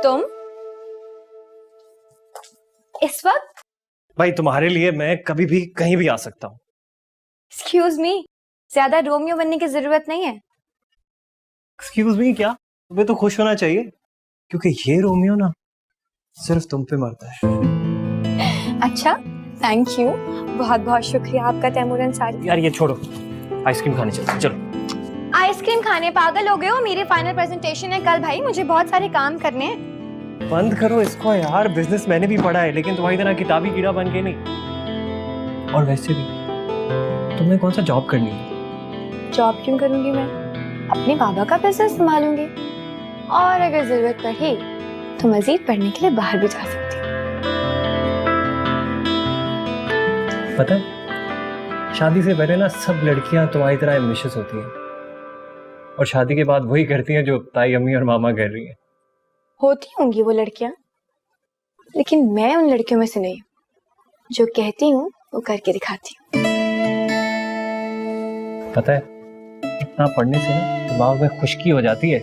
तुम इस वक्त? भाई तुम्हारे लिए मैं कभी भी कहीं भी आ सकता हूँ। एक्सक्यूज मी, ज्यादा रोमियो बनने की जरूरत नहीं है। एक्सक्यूज मी क्या? तुम्हें तो खुश होना चाहिए क्योंकि ये रोमियो ना सिर्फ तुम पे मरता है। अच्छा, थैंक यू, बहुत बहुत शुक्रिया आपका तैमूर अंसारी। यार ये छोड़ो, आइसक्रीम खाने चलते हैं, चलो। आइसक्रीम खाने पागल हो गए हो? मेरी फाइनल प्रेजेंटेशन है कल भाई, मुझे बहुत सारे काम करने हैं। बंद करो इसको यार, बिजनेस मैंने भी पढ़ा है लेकिन तुम्हारी तरह किताबी कीड़ा बन के नहीं। और वैसे भी तुमने कौन सा जॉब करनी है? जॉब क्यों करूंगी मैं? अपने बाबा का बिजनेस संभालूंगी और अगर जरूरत पड़ी तो मजीद पढ़ने के लिए बाहर भी जा सकती हूँ। पता है, शादी से पहले ना सब लड़कियां तुम्हारी तरह एम्बिशियस होती हैं और शादी के बाद वही करती हैं जो ताई, अम्मी और मामा कर रही हैं। होती होंगी वो लड़कियां, लेकिन मैं उन लड़कियों में से नहीं हूँ जो कहती हूँ वो करके दिखाती हूँ। पता है, इतना पढ़ने से ना दिमाग में खुश्की हो जाती है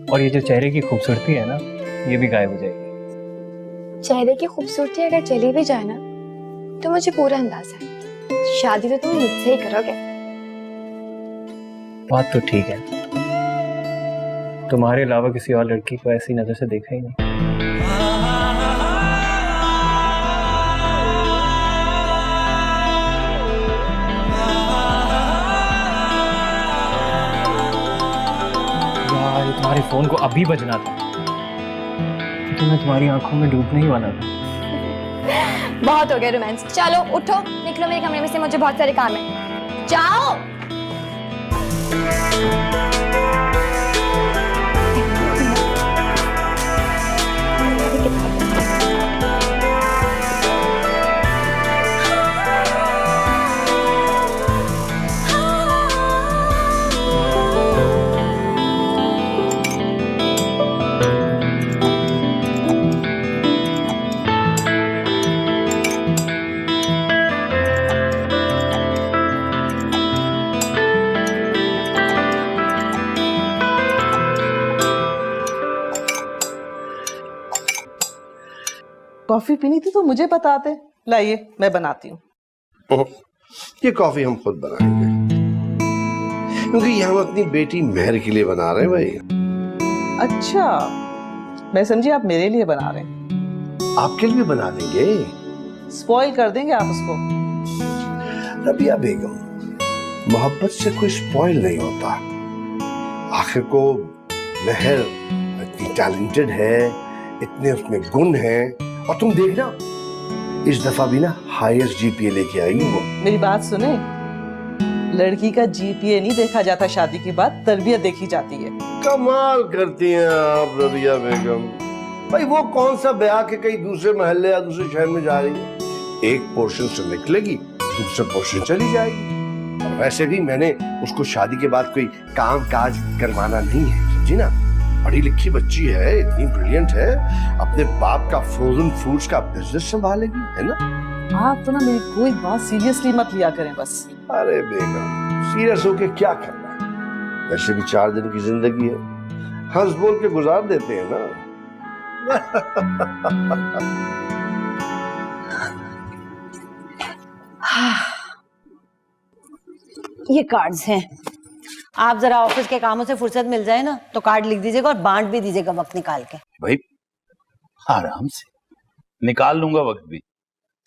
और ये जो चेहरे की खूबसूरती है ना, ये भी गायब हो जाएगी। चेहरे की खूबसूरती अगर चली भी जाए ना तो मुझे पूरा अंदाजा है, शादी तो तुम मुझसे ही करोगे। बात तो ठीक है, तुम्हारे अलावा किसी और लड़की को ऐसी नजर से देखा ही नहीं। यार तुम्हारे फोन को अभी बजना था तो मैं तुम्हारी आंखों में डूबने ही वाला था। बहुत हो गया रोमांस, चलो उठो निकलो मेरे कमरे में से, मुझे बहुत सारे काम है, जाओ। कॉफी पीनी थी तो मुझे बताते। लाइए मैं बनाती हूँ। ये कॉफी हम खुद बनाएंगे क्योंकि ये हम अपनी बेटी मेहर के लिए बना रहे हैं भाई। अच्छा, मैं समझी आप मेरे लिए बना रहे हैं। आपके लिए बना देंगे। स्पॉइल कर देंगे आप उसको। रबिया बेगम, मोहब्बत से कोई स्पॉइल नहीं होता। आखिर को मेहर इतनी टैलेंटेड है, इतने उसमें गुण हैं और तुम देखना इस दफा भी ना हाईएस्ट जीपीए लेके आई वो। मेरी बात सुने, लड़की का जीपीए नहीं देखा जाता शादी के बाद, तरबियत देखी जाती है। कमाल करती हैं आप रबिया बेगम। भाई वो कौन सा ब्याह के कहीं दूसरे महल्ले या दूसरे शहर में जा रही है, एक पोर्शन से निकलेगी दूसरे पोर्शन चली जाएगी। और वैसे भी मैंने उसको शादी के बाद कोई काम काज करवाना नहीं है, समझी ना। पढ़ी लिखी बच्ची है, इतनी ब्रिलियंट है, अपने बाप का फ्रोजन फ्रूट्स का बिजनेस संभालेगी, है ना। आप तो ना मेरी कोई बात सीरियसली मत लिया करें बस। अरे बेगम, सीरियस होके क्या करना है, वैसे भी 4 दिन की जिंदगी है, हंस बोल के गुजार देते हैं ना। ये कार्ड्स हैं, आप जरा ऑफिस के कामों से फुर्सत मिल जाए ना तो कार्ड लिख दीजिएगा और बांट भी दीजिएगा वक्त निकाल के। भाई आराम से निकाल लूंगा वक्त भी,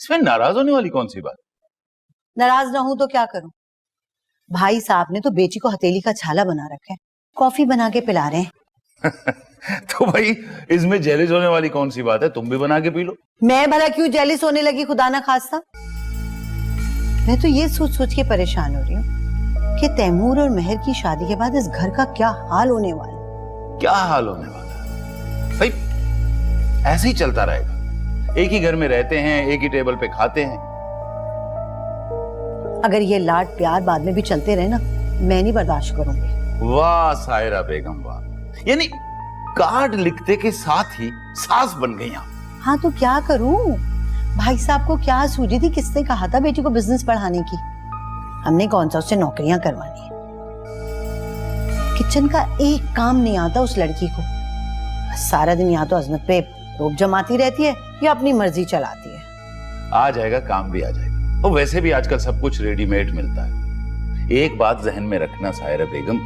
इसमें नाराज होने वाली कौन सी बात। नाराज ना हूं तो क्या करूं, भाई साहब ने तो बेटी को हथेली का छाला बना रखा है, कॉफी बना के पिला रहे हैं। तो भाई इसमें जेलिस होने वाली कौन सी बात है, तुम भी बना के पी लो। मैं भला क्यों जेलिस होने लगी, खुदा ना खास्ता। मैं तो ये सोच सोच के परेशान हो रही हूँ कि तैमूर और मेहर की शादी के बाद इस घर का क्या हाल होने वाला है। क्या हाल होने वाला है भाई, ऐसे ही चलता रहेगा, एक ही घर में रहते हैं, एक ही टेबल पे खाते हैं। अगर ये लाड प्यार बाद में भी चलते रहे ना, मैं नहीं बर्दाश्त करूंगी। वाह सायरा बेगम वाह, यानी कार्ड लिखते के साथ ही सास बन गई आप। हाँ तो क्या करूं, भाई साहब को क्या सूझी थी, किसने कहा था बेटी को बिजनेस पढ़ाने की, हमने कौन सा उससे नौकरियां करवानी है। किचन का एक काम नहीं आता उस लड़की को, सारा दिन या तो अजमत पे रोब जमाती रहती है या अपनी मर्जी चलाती है। आ जाएगा, काम भी आ जाएगा। और वैसे भी आजकल सब कुछ रेडीमेड मिलता है। एक बात जहन में रखना सायरा बेगम,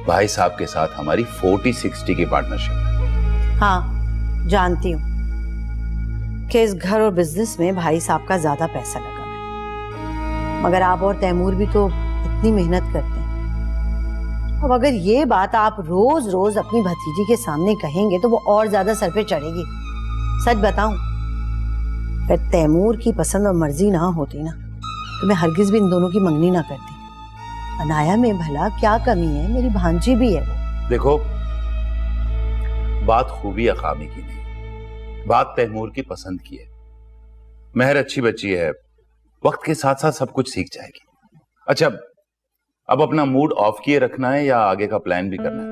भाई साहब के साथ हमारी 40-60 की पार्टनरशिप है। हाँ जानती हूँ कि इस घर और बिजनेस में भाई साहब का ज्यादा पैसा लगा है, मगर आप और तैमूर भी तो इतनी मेहनत करते हैं। अब अगर ये बात आप रोज रोज अपनी भतीजी के सामने कहेंगे तो वो और ज्यादा सर पे चढ़ेगी। सच बताऊं, अगर तैमूर की पसंद और मर्जी ना होती ना तो मैं हरगिज भी इन दोनों की मंगनी ना करती। अनाया में भला क्या कमी है, मेरी भांजी भी है वो। देखो, बात खूबी या खामी की नहीं, बात तैमूर की पसंद की है। महर अच्छी बच्ची है, वक्त के साथ साथ सब कुछ सीख जाएगी। अच्छा, अब अपना मूड ऑफ किए रखना है या आगे का प्लान भी करना है?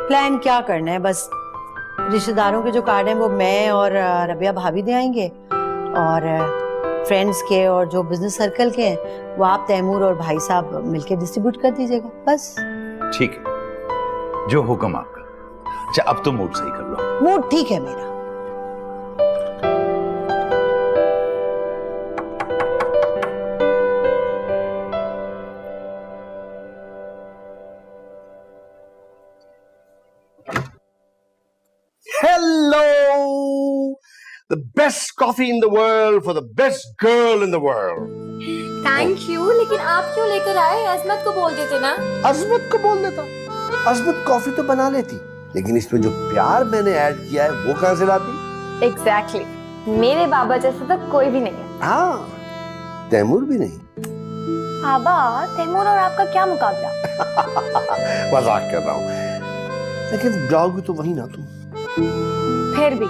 प्लान क्या करना है, बस रिश्तेदारों के जो कार्ड हैं वो मैं और रबिया भाभी दे आएंगे, और फ्रेंड्स के और जो बिजनेस सर्कल के हैं वो आप तैमूर और भाई साहब मिलके डिस्ट्रीब्यूट कर दीजिएगा बस। ठीक है, जो हुक्म आपका। अच्छा, अब तो मूड सही कर लो। मूड ठीक है मेरा। Hello! The best coffee in the world for the best girl in the world. Thank you, लेकिन आप क्यों लेकर आए? अजमत को बोल देते ना। अजमत को बोल देता। अजमत कॉफी तो बना लेती, लेकिन इसमें जो प्यार मैंने ऐड किया है वो कहां से लाती? एग्जैक्टली, मेरे बाबा जैसा तो कोई भी नहीं है। हाँ, तैमूर भी नहीं। बाबा, तैमूर और आपका क्या मुकाबला? मजाक कर रहा हूँ, लेकिन जाओगी तो वही ना तुम। फिर भी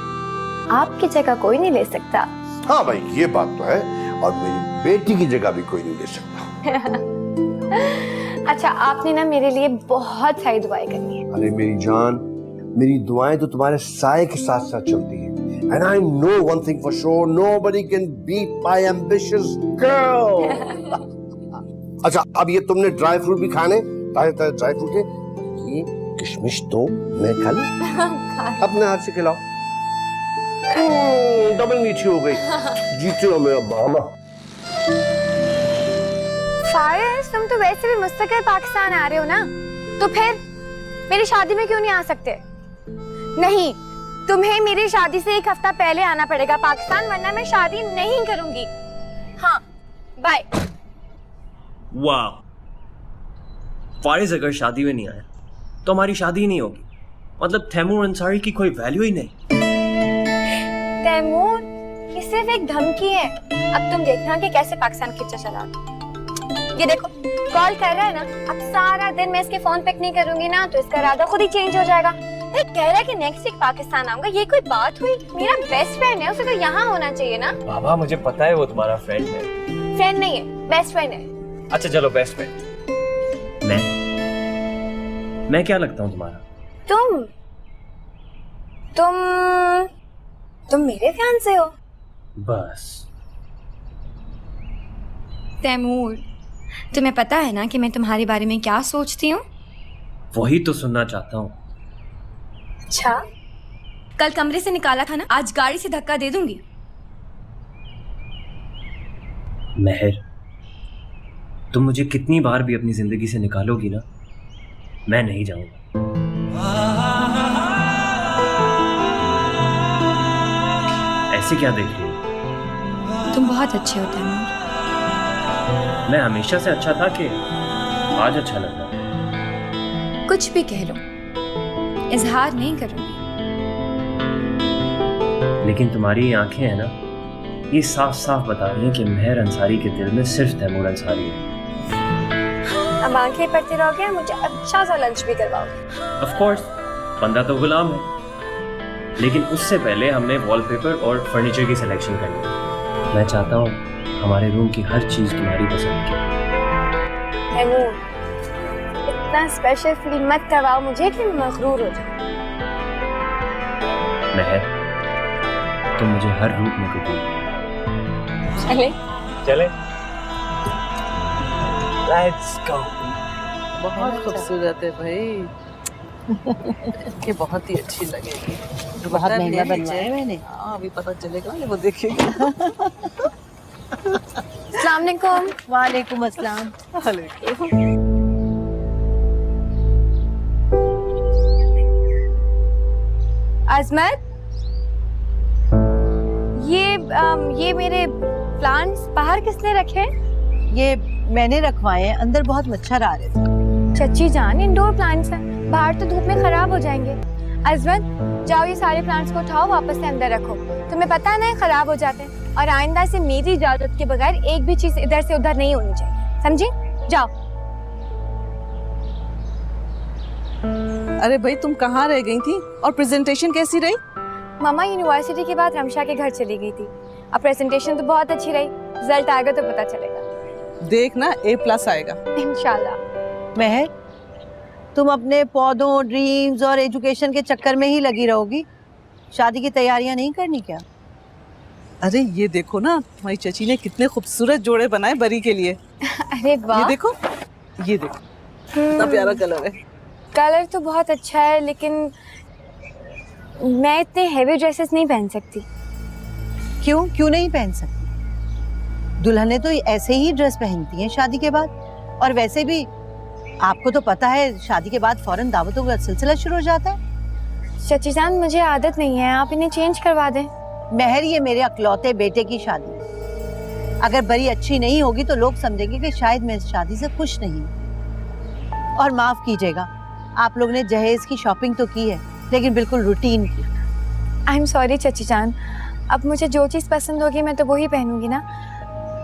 आपकी जगह कोई नहीं ले सकता। हाँ भाई, ये बात तो है, और मेरी बेटी की जगह भी कोई नहीं ले सकता। अच्छा, आपने ना मेरे लिए बहुत सारी दुआएं करनी है। अरे मेरी जान, मेरी दुआएं तो तुम्हारे साए के साथ साथ चलती हैं। And I know one thing for sure, nobody can beat my ambitious girl. अच्छा, अब ये तुमने ड्राई फ्रूट भी खाने, ताजे ताजे ड्राई फ्रूट है। ये किशमिश तो मैं खा लूं? अपने हाथ से खिलाओ। डबल मीठी हो गई। जीते हो मेरा मामा। फारिस, तुम तो वैसे भी मुस्तकिल पाकिस्तान आ रहे हो ना, तो फिर मेरी शादी में क्यों नहीं आ सकते? नहीं, तुम्हें मेरी शादी से एक हफ्ता पहले आना पड़ेगा पाकिस्तान, वरना मैं शादी नहीं करूंगी। हाँ, बाय। वाह, फारिस अगर शादी में नहीं आया तो हमारी शादी ही नहीं होगी। मतलब तैमूर अंसारी की कोई वैल्यू ही नहीं। तैमूर, ये सिर्फ एक धमकी है। अब तुम देखना कि कैसे पाकिस्तान खिंचा चला। ये देखो, कॉल कर रहा है ना। अब सारा दिन मैं इसके फोन पिक नहीं करूंगी ना, तो इसका इरादा खुद ही चेंज हो जाएगा। कह रहा है कि नेक्स्ट वीक पाकिस्तान आऊंगा। ये कोई बात हुई? मेरा बेस्ट फ्रेंड है, उसे तो यहाँ होना चाहिए ना। बाबा, मुझे पता है वो तुम्हारा फ्रेंड है। फ्रेंड नहीं है, बेस्ट फ्रेंड है। अच्छा चलो, बेस्ट फ्रेंड। मैं क्या लगता हूँ तुम्हारा? तुम मेरे फियांसे हो। बस। तैमूर, तुम्हें पता है ना कि मैं तुम्हारे बारे में क्या सोचती हूँ? वही तो सुनना चाहता हूँ। अच्छा, कल कमरे से निकाला था ना, आज गाड़ी से धक्का दे दूंगी। महर, तुम मुझे कितनी बार भी अपनी जिंदगी से निकालोगी ना, मैं नहीं जाऊंगा। ऐसे क्या देख रही हो? तुम बहुत अच्छे हो तैमूर। मैं हमेशा से अच्छा था कि आज अच्छा लग रहा? कुछ भी कह लो, इजहार नहीं करूंगी। लेकिन तुम्हारी आंखें हैं ना, ये साफ साफ बता रही हैं कि महर अंसारी के दिल में सिर्फ तैमूर अंसारी है। अब आंखें पड़ते रहोगे, मुझे अच्छा सा लंच भी करवाओगे। ऑफ कोर्स, बंदा तो गुलाम है, लेकिन उससे पहले हमने वॉलपेपर और फर्नीचर की सिलेक्शन करनी है। मैं चाहता हूँ हमारे रूम की हर चीज तुम्हारी पसंद की। तैमूर, इतना स्पेशल फील मत करवाओ मुझे कि मैं मगरूर हो जाऊं। महर, तुम मुझे हर रूप में कबूल। चले लेट्स गो। बहुत खूबसूरत है भाई। ये बहुत ही अच्छी लगेगी। बहुत महंगा बनवाया है मैंने। हाँ, अभी पता चलेगा ना, वो देखिएगा। अस्सलाम वालेकुम। वालेकुम अस्सलाम। अजमत, ये मेरे प्लांट्स बाहर किसने रखे? ये मैंने रखवाए हैं, अंदर बहुत मच्छर आ रहे थे। चच्ची जान, इंडोर प्लांट्स हैं, बाहर तो धूप में खराब हो जाएंगे। अजमत, जाओ ये सारे प्लांट्स को उठाओ, वापस से अंदर रखो। तुम्हें पता है ना, ये खराब हो जाते हैं। और आइंदा से मेरी इजाजत के बगैर एक भी चीज इधर से उधर नहीं होनी चाहिए, समझी? जाओ। अरे भाई, तुम कहाँ रह गई थी और प्रेजेंटेशन कैसी रही? मामा यूनिवर्सिटी के बाद रमशा के घर चली गई थी। अब प्रेजेंटेशन तो बहुत अच्छी रही, रिजल्ट आएगा तो पता चलेगा। देखना A+ आएगा इंशाल्लाह। महर, तुम अपने पौधों, ड्रीम्स और एजुकेशन के चक्कर में ही लगी रहोगी, शादी की तैयारियां नहीं करनी क्या? अरे ये देखो ना, तुम्हारी चची ने कितने खूबसूरत जोड़े बनाए बरी के लिए। अरे वाह, ये देखो, ये देखो, कितना प्यारा कलर है। कलर तो बहुत अच्छा है, लेकिन मैं इतने हेवी ड्रेसेस नहीं पहन सकती। क्यों नहीं पहन सकती? दुल्हनें तो ऐसे ही ड्रेस पहनती हैं शादी के बाद। और वैसे भी आपको तो पता है, शादी के बाद फौरन दावतों का सिलसिला शुरू हो जाता है। चची जान, मुझे आदत नहीं है, आप इन्हें चेंज करवा दें। महर, ये मेरे अकलौते बेटे की शादी है। अगर बरी अच्छी नहीं होगी तो लोग समझेंगे कि शायद मैं इस शादी से खुश नहीं हूँ। और माफ कीजिएगा, आप लोग ने जहेज की शॉपिंग तो की है, लेकिन बिल्कुल रूटीन की। आई एम सॉरी चची जान, अब मुझे जो चीज़ पसंद होगी मैं तो वही पहनूंगी ना।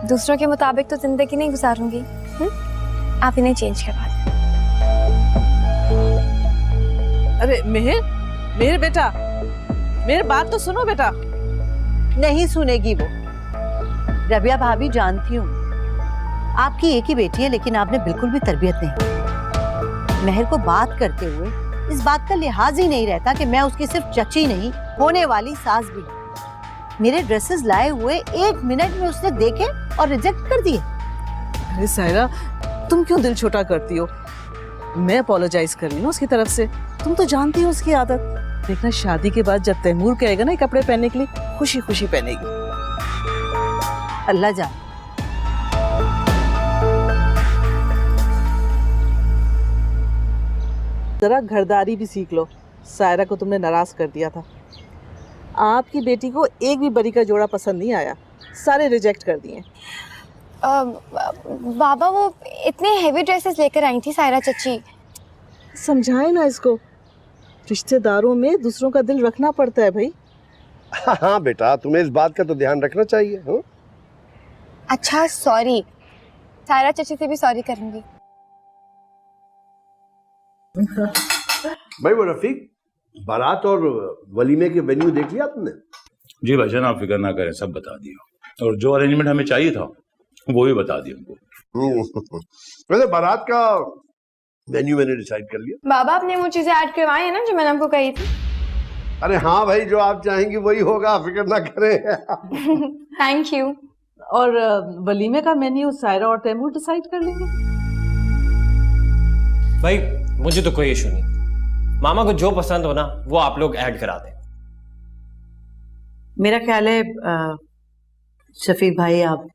दूसरों के मुताबिक तो जिंदगी नहीं गुजारूंगी। आप इन्हें चेंज करवा दें। अरे मेहर बेटा, मेरी बात तो सुनो बेटा। नहीं सुनेगी वो। रबिया भाभी, जानती हूँ आपकी एक ही बेटी है, लेकिन आपने बिल्कुल भी तरबियत नहीं की। महर को बात करते हुए इस बात का लिहाज ही नहीं रहता कि मैं उसकी सिर्फ चची नहीं, होने वाली सास भी हूँ। मेरे ड्रेसेस लाए हुए 1 मिनट में उसने देखे और रिजेक्ट कर दिए। अरे सायरा, तुम क्यों दिल छोटा करती हो? मैं अपोलोजाइज कर रही हूँ उसकी तरफ से। तुम तो जानती हो उसकी आदत। देखना, शादी के बाद जब तैमूर कहेगा ना ये कपड़े पहनने के लिए, खुशी खुशी पहनेगी। अल्लाह जाने। जरा घरदारी भी सीख लो। सायरा को तुमने नाराज कर दिया था। आपकी बेटी को एक भी बरी का जोड़ा पसंद नहीं आया, सारे रिजेक्ट कर दिए। बाबा, वो इतने हेवी ड्रेसेस लेकर आई थी सायरा चची। समझाए ना इसको, रिश्तेदारों में दूसरों का दिल रखना पड़ता है भाई। हाँ बेटा, तुम्हें इस बात का तो ध्यान रखना चाहिए। हाँ? अच्छा, सॉरी। सायरा चची से भी सॉरी करूंगी। भाई वो रफीक, बारात और वलीमे के वेन्यू देख लिया तुमने? जी भाईजान, आप फिक्र ना करें, सब बता दिया। और जो अरेंजमेंट हमें चाहिए था वो भी बता दिया उनको। वैसे बारात का वेन्यू मैंने डिसाइड कर लिया। बाबा, आपने वो चीजें ऐड करवाई है ना जो मैंने आपको कही थी? अरे हाँ भाई, जो आप चाहेंगे वही होगा, फिक्र ना करें। Thank you. और वलीमे का मेन्यू सायरा और तैमूर डिसाइड कर लेंगे। भाई मुझे तो कोई इशू नहीं, मामा को जो पसंद हो ना वो आप लोग ऐड करा दें। मेरा ख्याल है शफीक भाई, आप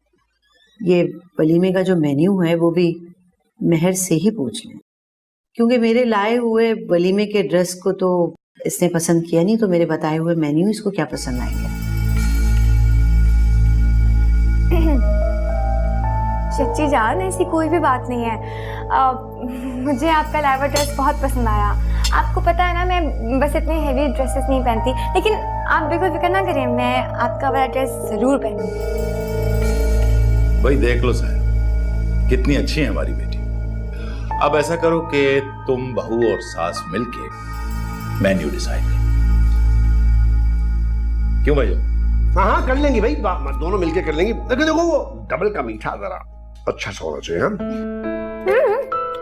ये वलीमे का जो मेन्यू है वो भी महर से ही पूछ लें, क्योंकि मेरे लाए हुए वलीमे के ड्रेस को तो इसने पसंद किया नहीं, तो मेरे बताए हुए मेन्यू इसको क्या पसंद आएंगे। सच्ची जान, ऐसी कोई भी बात नहीं है। मुझे आपका लाइवा ड्रेस बहुत पसंद आया। आपको पता है ना, मैं बस इतने हेवी ड्रेसेस नहीं पहनती, लेकिन आप बिल्कुल फिक्र ना करें, मैं आपका वाला ड्रेस जरूर पहनूंगी। भाई देख लो साहब, कितनी अच्छी है हमारी बेटी। अब ऐसा करो कि तुम बहू और सास मिलके मेन्यू डिसाइड करो। क्यों भाई? हाँ कर लेंगे भाई, दोनों मिलके कर लेंगे। देखो देखो, वो डबल का मीठा जरा अच्छा सा होना चाहिए।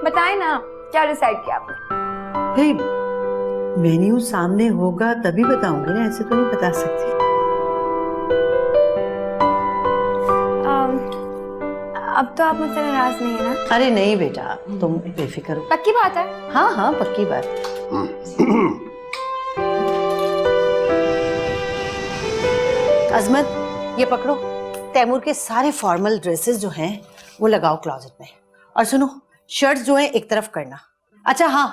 बताए ना, क्या डिसाइड किया आपने? भाई मेन्यू सामने होगा तभी बताऊंगी ना, ऐसे तो नहीं बता सकती। अब तो आप मुझसे नाराज नहीं है ना? अरे नहीं बेटा, तुम बेफिक्र हो। पक्की बात है? हाँ हाँ, पक्की बात। अजमत ये पकड़ो, तैमूर के सारे फॉर्मल ड्रेसेस जो हैं वो लगाओ क्लोजेट में। और सुनो, शर्ट्स जो हैं एक तरफ करना। अच्छा हाँ,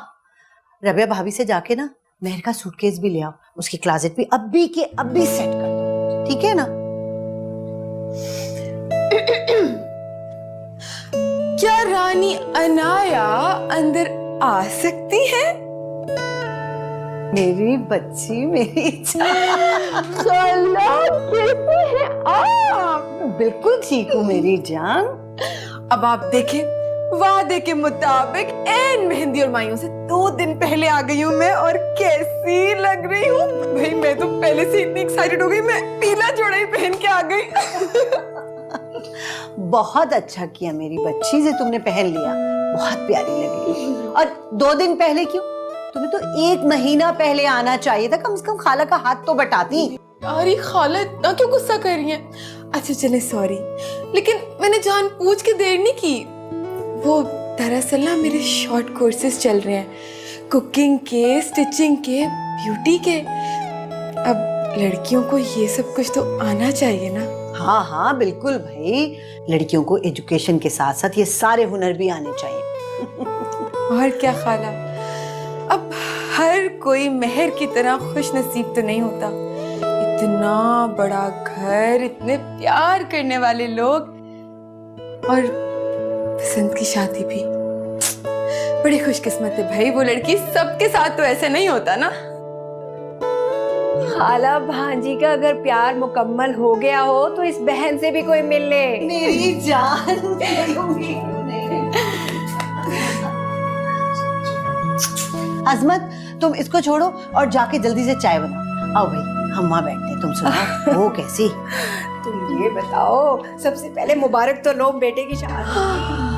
रबिया भाभी से जाके ना मेहर का सूटकेस भी ले आओ, उसकी क्लोजेट भी अभी के अभी सेट कर दो, ठीक है ना? क्या रानी अनाया अंदर आ सकती है? मेरी बच्ची, मेरी खाला कैसी है आप? बिल्कुल ठीक हूँ मेरी जान। अब आप देखें, वादे के मुताबिक एन मेहंदी और माइयों से 2 दिन पहले आ गई हूँ मैं, और कैसी लग रही हूँ भाई। मैं तो पहले से इतनी एक्साइटेड हो गई, मैं पीला जोड़ा ही पहन के आ गई। बहुत अच्छा किया मेरी बच्ची से तुमने पहन लिया, बहुत प्यारी लगी। और 2 दिन पहले क्यों? तुम्हें तो 1 महीना पहले आना चाहिए था, कम से कम खाला का हाथ तो बटाती। अरे खाला इतना क्यों गुस्सा कर रही हैं? अच्छा चले सॉरी, लेकिन मैंने जानबूझ के देर नहीं की। वो दरअसल ना मेरे शॉर्ट कोर्सेज चल रहे हैं, कुकिंग के, स्टिचिंग के, ब्यूटी के। अब लड़कियों को ये सब कुछ तो आना चाहिए ना। हाँ हाँ बिल्कुल भाई, लड़कियों को एजुकेशन के साथ साथ ये सारे हुनर भी आने चाहिए। और क्या खाला, अब हर कोई मेहर की तरह खुश नसीब तो नहीं होता। इतना बड़ा घर, इतने प्यार करने वाले लोग, और बसंत की शादी भी। बड़ी खुशकिस्मत है भाई वो लड़की, सबके साथ तो ऐसे नहीं होता ना। खाला भांजी का अगर प्यार मुकम्मल हो गया हो तो इस बहन से भी कोई मिल ले। मेरी जान। अजमत तुम इसको छोड़ो और जाके जल्दी से चाय बनाओ। आओ भाई हम वहाँ बैठते हैं, तुम सुनाओ वो कैसी? तुम ये बताओ, सबसे पहले मुबारक तो लो बेटे की शादी।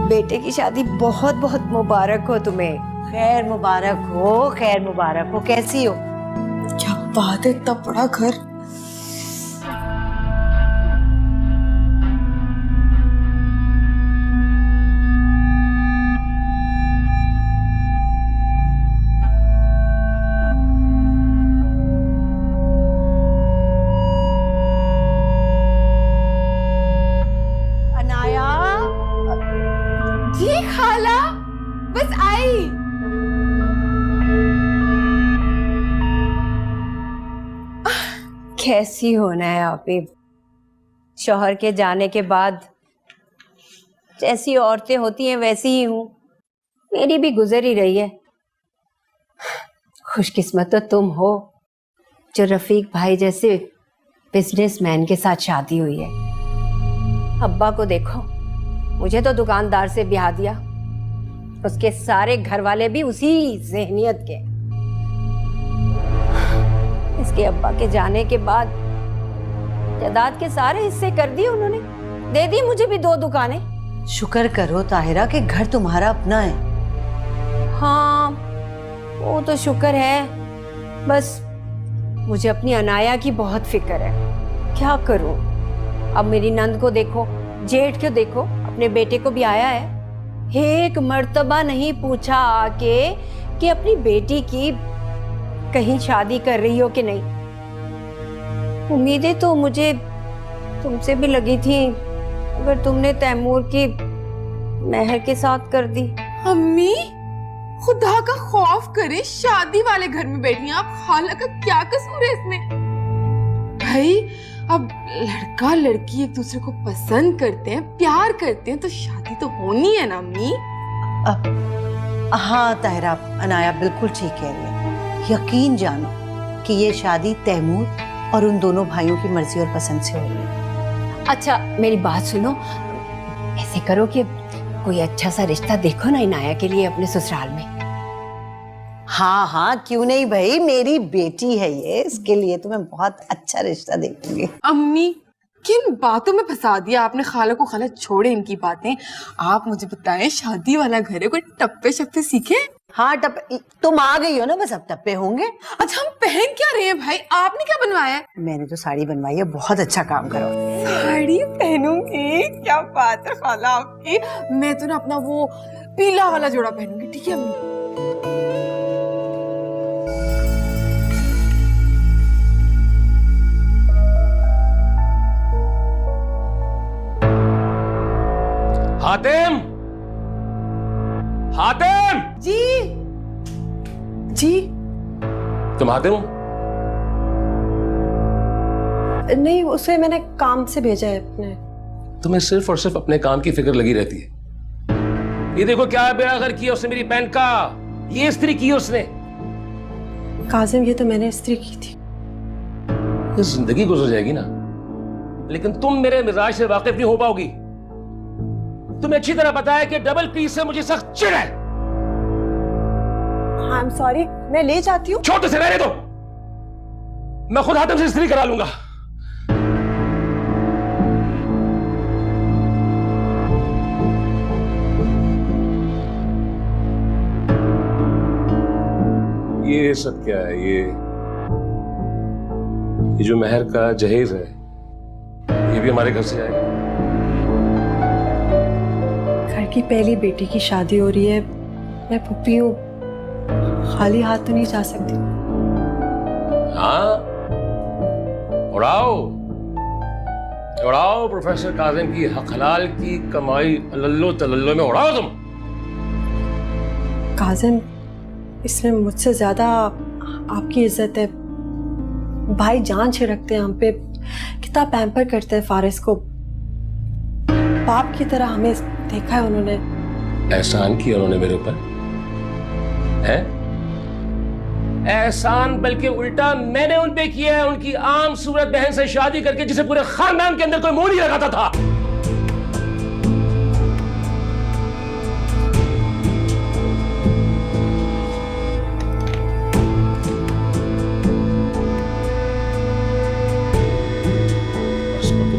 बेटे की शादी बहुत बहुत मुबारक हो तुम्हें। खैर मुबारक हो, खैर मुबारक हो। कैसी हो? क्या बात है, इतना बड़ा घर। अनाया। जी खाला, बस आई। कैसी होना है आपे? शौहर के जाने के बाद जैसी औरतें होती हैं वैसी ही हूँ। मेरी भी गुजर ही रही है। खुशकिस्मत तो तुम हो जो रफीक भाई जैसे बिजनेसमैन के साथ शादी हुई है। अब्बा को देखो, मुझे तो दुकानदार से ब्याह दिया, उसके सारे घर वाले भी उसी ज़हनियत के। इसके अब्बा के जाने के बाद जायदाद के सारे हिस्से कर दिए उन्होंने, दे दी मुझे भी 2 दुकानें। शुक्र करो ताहिरा कि घर तुम्हारा अपना है। हाँ वो तो शुक्र है, बस मुझे अपनी अनाया की बहुत फिक्र है। क्या करूं? अब मेरी नंद को देखो, जेठ को देखो, अपने बेटे को भी आया है, एक मर्तबा नहीं पूछा आके कि अपनी बेटी की कहीं शादी कर रही हो कि नहीं। उम्मीदें तो मुझे तुमसे भी लगी थी, अगर तुमने तैमूर की मेहर के साथ कर दी। अम्मी खुदा का खौफ करे, शादी वाले घर में बैठी हैं आप, खाला का क्या कसूर है इसमें? भाई अब लड़का लड़की एक दूसरे को पसंद करते हैं, प्यार करते हैं, तो शादी तो होनी है ना अम्मी। हाँ ताहिरा, अनाया बिल्कुल ठीक कह रही है। यकीन जानो कि ये शादी तैमूर और उन दोनों भाइयों की मर्जी और पसंद से हो रही है। अच्छा मेरी बात सुनो, ऐसे करो कि कोई अच्छा सा रिश्ता देखो ना इनाया के लिए अपने ससुराल में। हाँ हाँ क्यों नहीं भाई, मेरी बेटी है ये, इसके लिए तो मैं बहुत अच्छा रिश्ता देखूंगी। अम्मी किन बातों में फंसा दिया आपने खाला को। खाला छोड़े इनकी बातें, आप मुझे बताएं शादी वाला घर है, कोई टप्पे शप्पे सीखे? हाँ तुम आ गई हो ना, बस अब टप्पे होंगे। अच्छा हम पहन क्या रहे हैं भाई, आपने क्या बनवाया है? मैंने तो साड़ी बनवाई है, बहुत अच्छा काम करो। साड़ी पहनूंगी? क्या बात है खाला आपकी। मैं तो ना अपना वो पीला वाला जोड़ा पहनूंगी, ठीक है अम्मी? जी तुम आते हो? नहीं, उसे मैंने काम से भेजा है अपने। तुम्हें सिर्फ और सिर्फ अपने काम की फिक्र लगी रहती है। ये देखो क्या बेअगर किया उसने मेरी पैंट का, ये इस्त्री की उसने। काजिम, ये तो मैंने इस्त्री की थी। ये जिंदगी गुजर जाएगी ना, लेकिन तुम मेरे मिजाज से वाकिफ नहीं हो पाओगी। तुम्हें अच्छी तरह पता है कि डबल पी से मुझे सख्त चिढ़ है। आई एम सॉरी, मैं ले जाती हूँ। छोटे से रहने दो, मैं खुद हाथम से इस्त्री करा लूंगा। ये सब क्या है? ये जो महर का जहेज है, ये भी हमारे घर से आएगा। घर की पहली बेटी की शादी हो रही है, मैं पुप्पी हूँ, खाली हाथ तो नहीं जा सकती। हाँ, उड़ाओ उड़ाओ प्रोफेसर काजिम की हक हलाल की कमाई, लल्लो तलल्लो में उड़ाओ तुम। काजिम, इसमें मुझसे ज्यादा आपकी इज्जत है। भाई जान छिड़कते हैं हम पे, कितना पैम्पर करते हैं फारिस को। बाप की तरह हमें देखा है उन्होंने। एहसान किया उन्होंने मेरे ऊपर है? एहसान बल्कि उल्टा मैंने उन पे किया है, उनकी आम सूरत बहन से शादी करके, जिसे पूरे खानदान के अंदर कोई मोड़ नहीं लगाता था।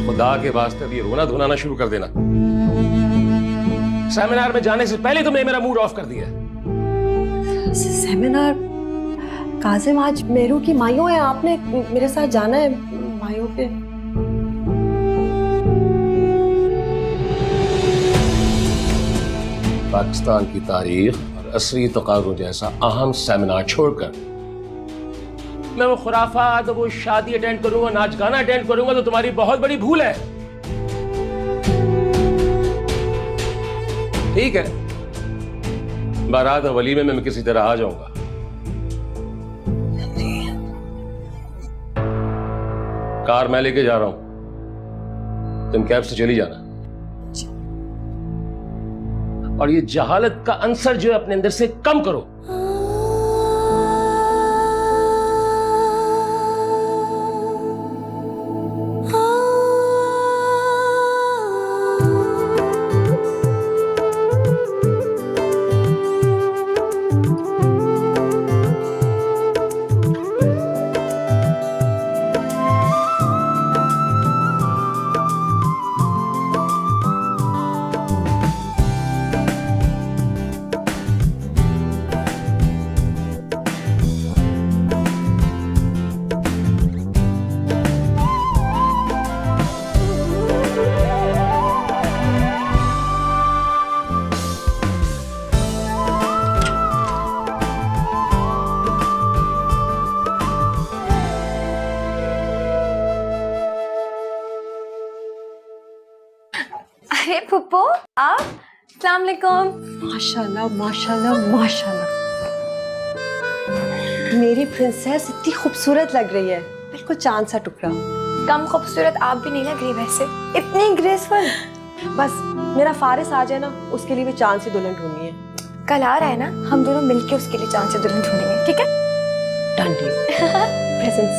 खुदा के वास्ते अभी रोना धोना ना शुरू कर देना। सेमिनार में जाने से पहले तुमने मेरा मूड ऑफ कर दिया। सेमिनार? काजिम, आज मेरू की माइयों है, आपने मेरे साथ जाना है माइयों पे। पाकिस्तान की तारीख और असरी तकाज़ों जैसा अहम सेमिनार छोड़कर मैं वो खुराफात, वो शादी अटेंड करूंगा, नाच गाना अटेंड करूंगा, तो तुम्हारी बहुत बड़ी भूल है। ठीक है, बारात और वलीमे में मैं किसी तरह आ जाऊंगा। कार मैं लेके जा रहा हूं, तुम कैब से चली जाना। और ये जहालत का अंसर जो है अपने अंदर से कम करो। अरे पुप्पो, आप? अस्सलाम वालेकुम। माशाल्लाह माशाल्लाह माशाल्लाह, मेरी प्रिंसेस इतनी खूबसूरत लग रही है, बिल्कुल चांद सा टुकड़ा। कम खूबसूरत आप भी नहीं लग रही वैसे, इतनी ग्रेसफुल। बस मेरा फारिस आ जाए ना, उसके लिए भी चांद सी दुल्हन ढूंढनी है। कल आ रहा है ना, हम दोनों मिलके उसके लिए चांद से दुल्हन ढूंढेंगे, ठीक है? Done deal. प्रेजेंट्स।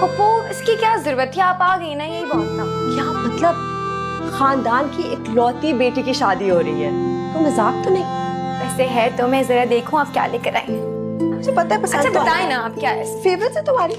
पुप्पो, इसकी क्या जरूरत थी, आप आ गई ना, यही बहुत था। क्या मतलब? खानदान की इकलौती बेटी की शादी हो रही है, तो मजाक तो नहीं? वैसे है तो मैं जरा देखूं आप क्या लेकर आई हैं। मुझे पता है पसंद। अच्छा तो बताएं ना आप क्या है। फेवरेट है तुम्हारी?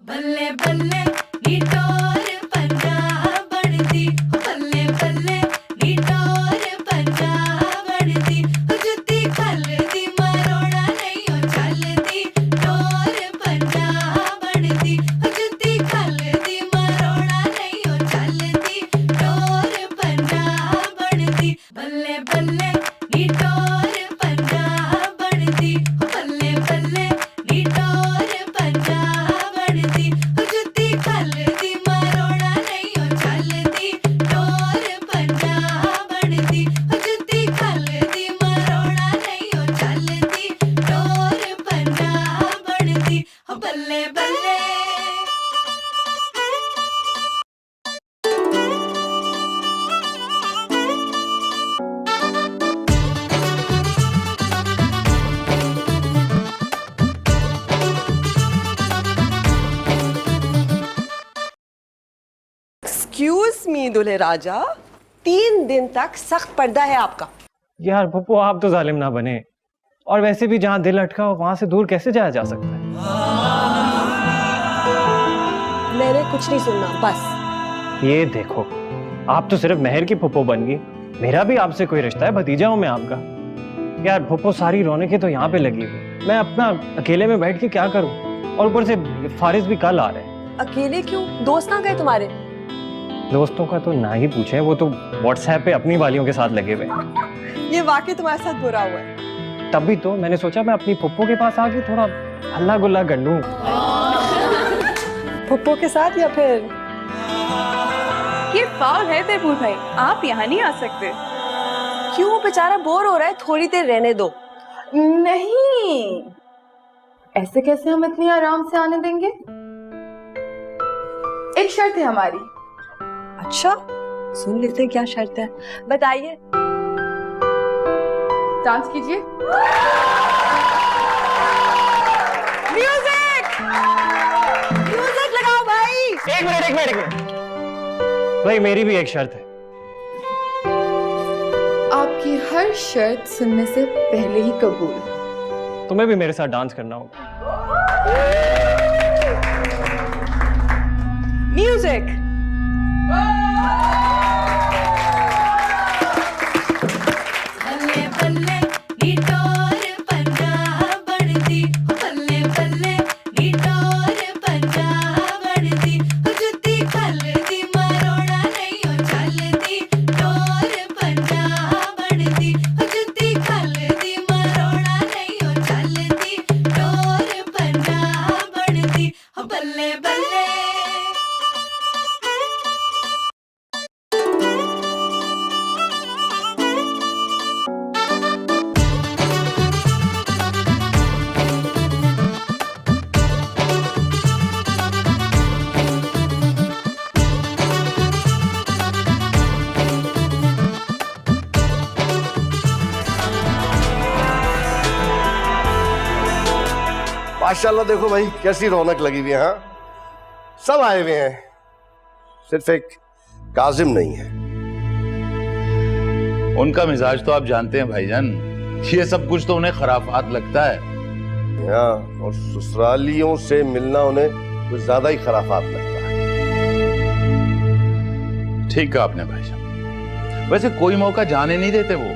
बल्ले बल्ले निटोर पंजाब बढ़ती, बल्ले बल्ले निटोर पंजाब बढ़ती, जुत्ती खलदी मरोड़ा नहीं हो चलती, टोर पंजाब बढ़ती, जुत्ती खलदी मरोड़ा नहीं हो चलती, टोर पंजाब बढ़ती, बल्ले बल्ले निटोर पंजाब बढ़ती, बल्ले बल्ले निटोर पंजाब बढ़ती, जुत्ती खलदी मरोड़ा नहीं हो चलती, टोर पंजाब बढ़ती, जुत्ती खलदी नहीं दूल्हे राजा, 3 दिन तक सख्त पर्दा है आपका। यार पप्पू आप तो जालिम ना बने, और वैसे भी जहाँ दिल अटका हो वहां से दूर कैसे जाया जा सकता है? मैंने कुछ नहीं सुनना, बस। ये देखो, आप तो सिर्फ मेहर की फुप्पो बन गई, मेरा भी आपसे कोई रिश्ता है, भतीजा हूं मैं आपका। यार फुप्पो सारी रौनकें तो यहाँ पे लगी हुई, मैं अपना अकेले में बैठ के क्या करूं? और ऊपर से फारिस भी कल आ रहे हैं। अकेले क्यों? दोस्त ना गए तुम्हारे? दोस्तों का तो ना ही पूछे, वो तो व्हाट्सएप पे अपनी वालियों के साथ लगे हुए। ये वाकई तुम्हारे साथ बुरा हुआ है। तभी तो मैंने सोचा मैं अपनी फुप्पो के पास आके थोड़ा हल्ला गुल्ला कर लूं। पप्पो के साथ या फिर? ये फाउल है तैमूर भाई, आप यहाँ नहीं आ सकते। क्यों? बेचारा बोर हो रहा है, थोड़ी देर रहने दो। नहीं, ऐसे कैसे हम इतनी आराम से आने देंगे? एक शर्त है हमारी। अच्छा, सुन लेते हैं क्या शर्त है, बताइए। डांस कीजिए। म्यूजिक! म्यूजिक लगाओ भाई। एक मिनट भाई, मेरी भी एक शर्त है। आपकी हर शर्त सुनने से पहले ही कबूल। तुम्हें भी मेरे साथ डांस करना होगा। म्यूजिक! बल्ले बल्ले नी टोर पंजाब बढ़दी, बल्ले बल्ले नी टोर पंजाब बढ़दी, जुत्ती खलदी मरोड़ा नहीं ओ चलदी, टोर पंजाब बढ़दी, जुत्ती खलदी मरोड़ा नहीं ओ चलदी, टोर पंजाब बढ़दी, बल्ले बल्ले। माशाल्लाह देखो भाई कैसी रौनक लगी हुई है। हाँ, सब आए हुए हैं, सिर्फ एक काजिम नहीं है। उनका मिजाज तो आप जानते हैं भाईजान, ये सब कुछ तो उन्हें खराफात लगता है। हाँ, और ससुरालियों से मिलना उन्हें कुछ ज्यादा ही खराफात लगता है। ठीक कहा आपने भाईजान। वैसे कोई मौका जाने नहीं देते वो,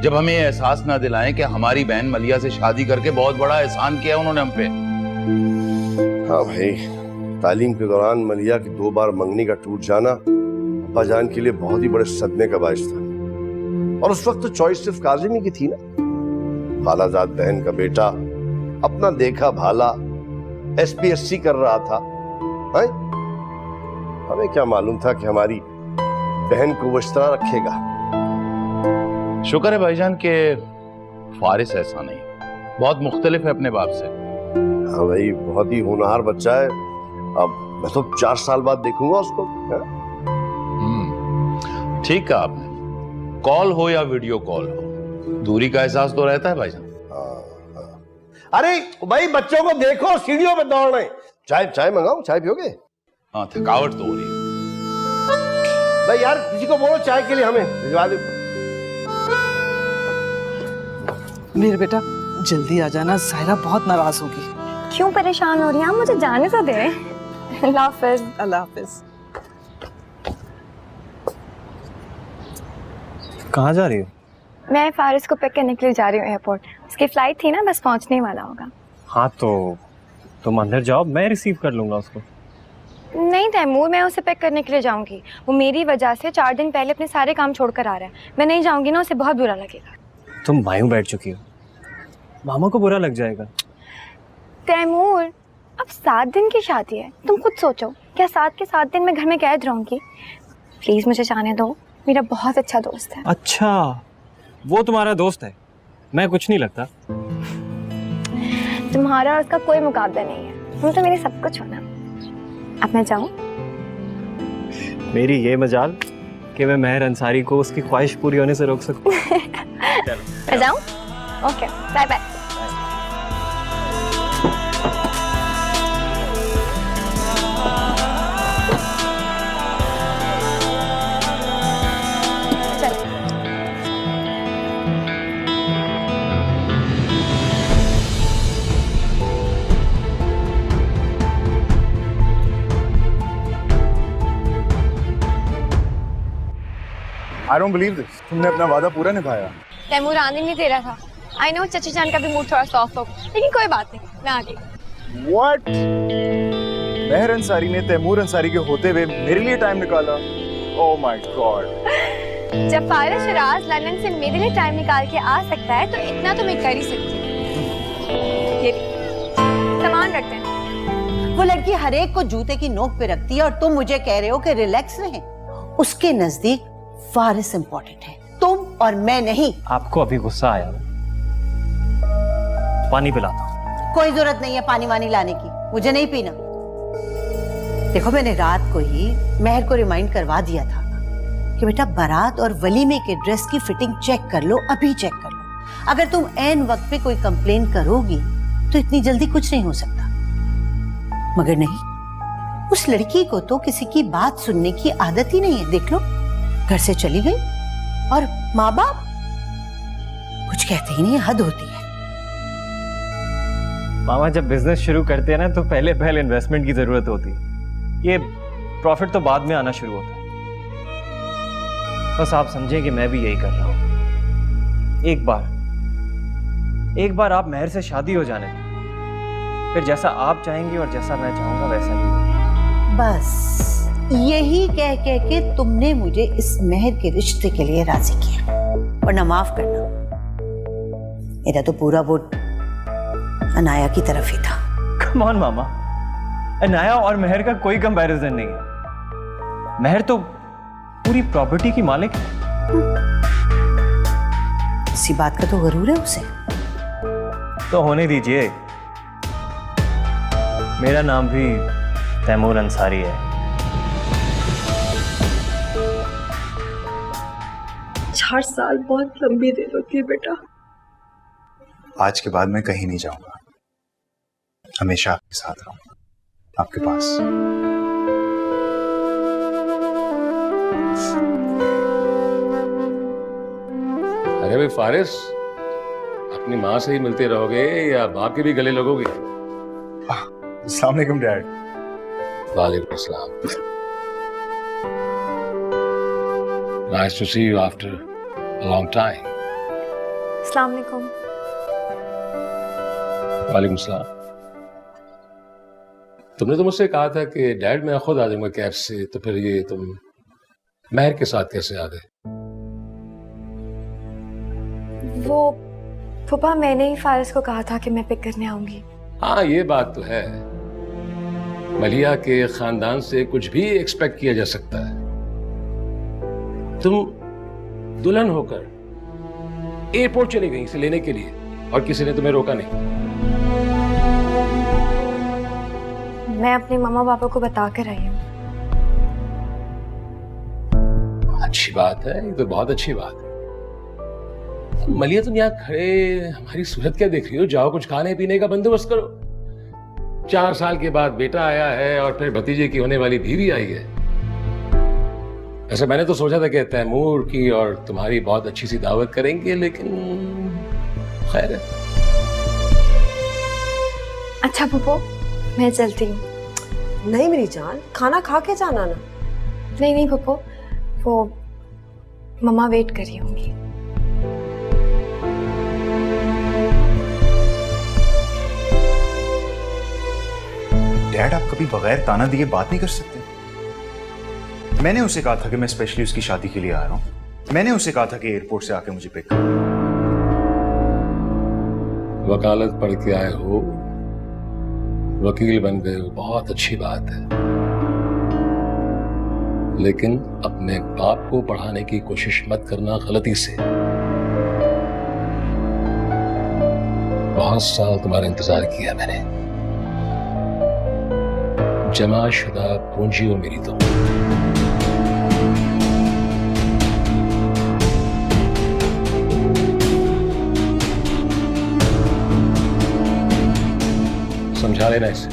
जब हमें ये एहसास ना दिलाएं कि हमारी बहन मलिया से शादी करके बहुत बड़ा एहसान किया उन्होंने हम पे। हाँ भाई, तालीम के दौरान मलिया की 2 बार मंगनी का टूट जाना अब्बा जान के लिए बहुत ही बड़े सदमे का बाइस था। और उस वक्त तो चॉइस सिर्फ काजिम ही की थी ना। खालाजाद बहन का बेटा अपना देखा भाला SPSC कर रहा था। है? हमें क्या मालूम था कि हमारी बहन को वो इस तरह रखेगा। शुक्र है भाईजान के फारिस ऐसा नहीं, बहुत मुख्तलिफ है अपने बाप से। हाँ भाई, बहुत ही होनहार बच्चा है। अब मैं तो 4 साल बाद देखूंगा उसको। ठीक कहा आपने, कॉल हो या वीडियो कॉल हो, दूरी का एहसास तो रहता है भाईजान। अरे भाई, बच्चों को देखो सीढ़ियों पे दौड़ रहे। चाय मंगाऊं? चाय पियोगे? हाँ, थकावट तो हो रही है भाई। यार किसी को बोलो चाय के लिए हमें भिजवा दो। मेरे बेटा जल्दी आ जाना, सायरा बहुत नाराज होगी। क्यों परेशान हो रही हैं? मुझे जाने तो दे। अल्लाह हाफिज। अल्लाह हाफिज। कहाँ जा रही हो? मैं फारिस को पिक करने के लिए जा रही हूँ एयरपोर्ट। उसकी फ्लाइट थी ना, बस पहुँचने ही वाला होगा। हाँ तो तुम अंदर जाओ, मैं रिसीव कर लूंगा उसको। नहीं तैमूर, मैं उसे पिक करने के लिए जाऊंगी। वो मेरी वजह से 4 दिन पहले अपने सारे काम छोड़कर आ रहा है। मैं नहीं जाऊंगी ना, उसे बहुत बुरा लगेगा। तुम बायूं बैठ चुकी हो, मामा को बुरा लग जाएगा। तैमूर, अब 7 दिन की शादी है, तुम खुद सोचो, क्या 7 के 7 दिन मैं घर में कैद रहूंगी? प्लीज मुझे जाने दो, मेरा बहुत अच्छा दोस्त है। अच्छा, वो तुम्हारा दोस्त है, मैं कुछ नहीं लगता। तुम्हारा और उसका कोई मुकाबला नहीं है, तुम तो मेरे सब कुछ हो ना। अब मैं जाऊं? मेरी ये मजाल कि मैं मेहर अंसारी को उसकी ख्वाहिश पूरी होने से रोक सकूं। मैं जाऊं? Okay, bye bye. I don't believe this. तुमने अपना वादा पूरा निभाया। तैमूर आने नहीं दे रहा था। आई नो चची जान का भी मूड थोड़ा सॉफ्ट हो, लेकिन कोई बात नहीं, मैं आ गई। What? मेहर अंसारी ने तैमूर अंसारी के होते हुए मेरे लिए टाइम निकाला। Oh my God. जब फारिस शिराज लंदन से मेरे लिए टाइम निकाल के आ सकता है, तो इतना तो मैं कर ही सकती हूँ। ये सामान रखते हैं। वो लड़की हर एक को जूते की नोक पे रखती है और तुम मुझे कह रहे हो कि रिलैक्स रहें। उसके नजदीक फारिस इंपॉर्टेंट है, तुम और मैं नहीं। आपको अभी गुस्सा आया, पानी पिलाता हूँ। कोई जरूरत नहीं है पानी वानी लाने की, मुझे नहीं पीना। देखो मैंने रात को ही महर को रिमाइंड करवा दिया था कि बेटा बारात और वलीमे के ड्रेस की फिटिंग चेक कर लो, अभी चेक कर लो। अगर तुम ऐन वक्त पे कोई कंप्लेन करोगी तो इतनी जल्दी कुछ नहीं हो सकता। मगर नहीं, उस लड़की को तो किसी की बात सुनने की आदत ही नहीं है। देख लो, घर से चली गई और माँ बाप कुछ कहते ही नहीं, हद होती है। मामा जब बिजनेस शुरू करते हैं ना, तो पहले इन्वेस्टमेंट की जरूरत होती है। ये प्रॉफिट तो बाद में आना शुरू होता है। बस आप समझें कि मैं भी यही कर रहा हूं। एक बार आप महर से शादी हो जाने दें, फिर जैसा आप चाहेंगे और जैसा मैं चाहूंगा वैसा ही होगा। बस यही कह कह के तुमने मुझे इस महर के रिश्ते के लिए राजी किया। वरना माफ करना, मेरा तो पूरा वोट अनाया की तरफ ही था। कम ऑन मामा, अनाया और महर का कोई कंपैरिजन नहीं है। महर तो पूरी प्रॉपर्टी की मालिक है। इसी बात का तो गरूर है उसे। तो होने दीजिए, मेरा नाम भी तैमूर अंसारी है। 4 साल बहुत लंबी देर होती है बेटा। आज के बाद मैं कहीं नहीं जाऊंगा, हमेशा आपके साथ रहूंगा, आपके पास। अरे भाई फारिस, अपनी माँ से ही मिलते रहोगे या बाप के भी गले लगोगे? अस्सलाम वालेकुम डैड। वालेकुम अस्सलाम। Nice to see you after a long time. अस्सलाम वालेकुम। वालेकुम सलाम। तुमने तो मुझसे कहा था कि डैड मैं खुद आ जाऊंगा कैब से, तो फिर ये तुम महर के साथ कैसे आ गए? वो फूफा, मैंने ही फारिस को कहा था कि मैं पिक करने आऊंगी। हाँ ये बात तो है, मलिया के खानदान से कुछ भी एक्सपेक्ट किया जा सकता है। तुम दुल्हन होकर एयरपोर्ट चली गई इसे लेने के लिए और किसी ने तुम्हें रोका नहीं। मैं अपने मम्मा पापा को बता कर आई हूँ। अच्छी बात है, ये तो बहुत अच्छी बात है। मलिया तुम यहाँ खड़े हमारी सूरत क्या देख रही हो? जाओ कुछ खाने पीने का बंदोबस्त करो। 4 साल के बाद बेटा आया है और फिर भतीजे की होने वाली बीवी आई है। ऐसे मैंने तो सोचा था कि तैमूर की और तुम्हारी बहुत अच्छी सी दावत करेंगे, लेकिन खैर है। अच्छा फूफो, मैं चलती हूँ। नहीं मेरी जान, खाना खा के जाना ना। नहीं नहीं फूफो, वो मम्मा वेट कर रही होंगी। डैड आप कभी बगैर ताना दिए बात नहीं कर सकते। मैंने उसे कहा था कि मैं स्पेशली उसकी शादी के लिए आ रहा हूं। मैंने उसे कहा था कि एयरपोर्ट से आके मुझे पिक कर। वकालत पढ़ के आए हो, वकील बन गए हो, बहुत अच्छी बात है, लेकिन अपने बाप को पढ़ाने की कोशिश मत करना गलती से। बहुत साल तुम्हारा इंतजार किया मैंने। जमा शुदा पूंजी हो मेरी तो। समझा लेना इसे।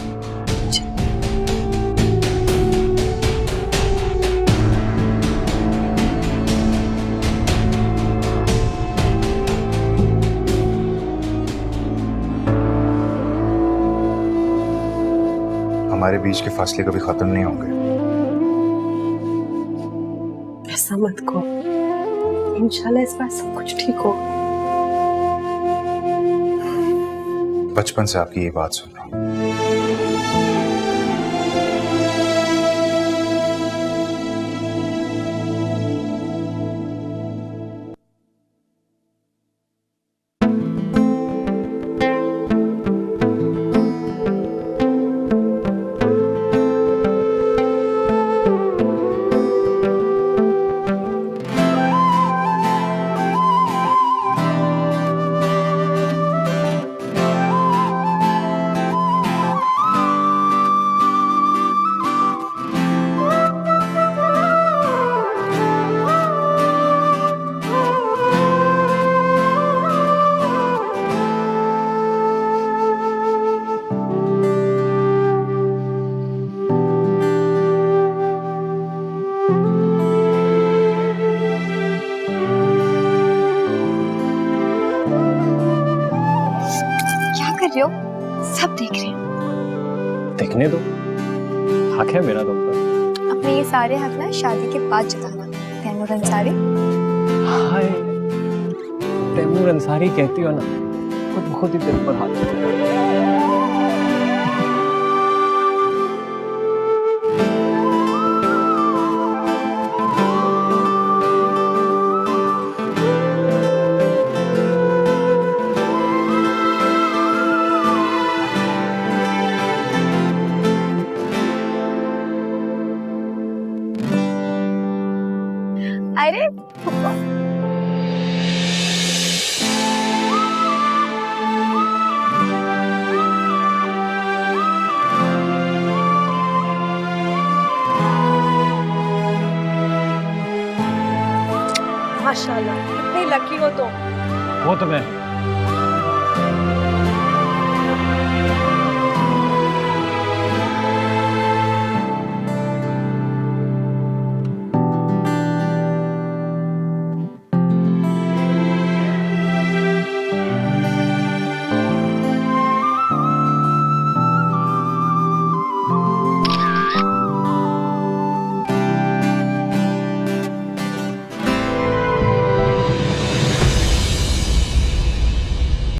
हमारे बीच के फासले कभी खत्म नहीं होंगे। ऐसा मत कहो, इंशाल्लाह इस बार सब कुछ ठीक होगा। बचपन से आपकी ये बात सुन रहा हूँ। क्या कर रहे हो? सब देख रहे हैं। देखने दो, हक है मेरा तुम पर। अपने ये सारे हक ना शादी के बाद जताना। तैमूर अंसारी। हाय, तैमूर अंसारी कहती हो ना, खुद ही दिल पर हाथ रखो। अरे माशाल्लाह, कितनी लकी हो तुम। वो तो मैं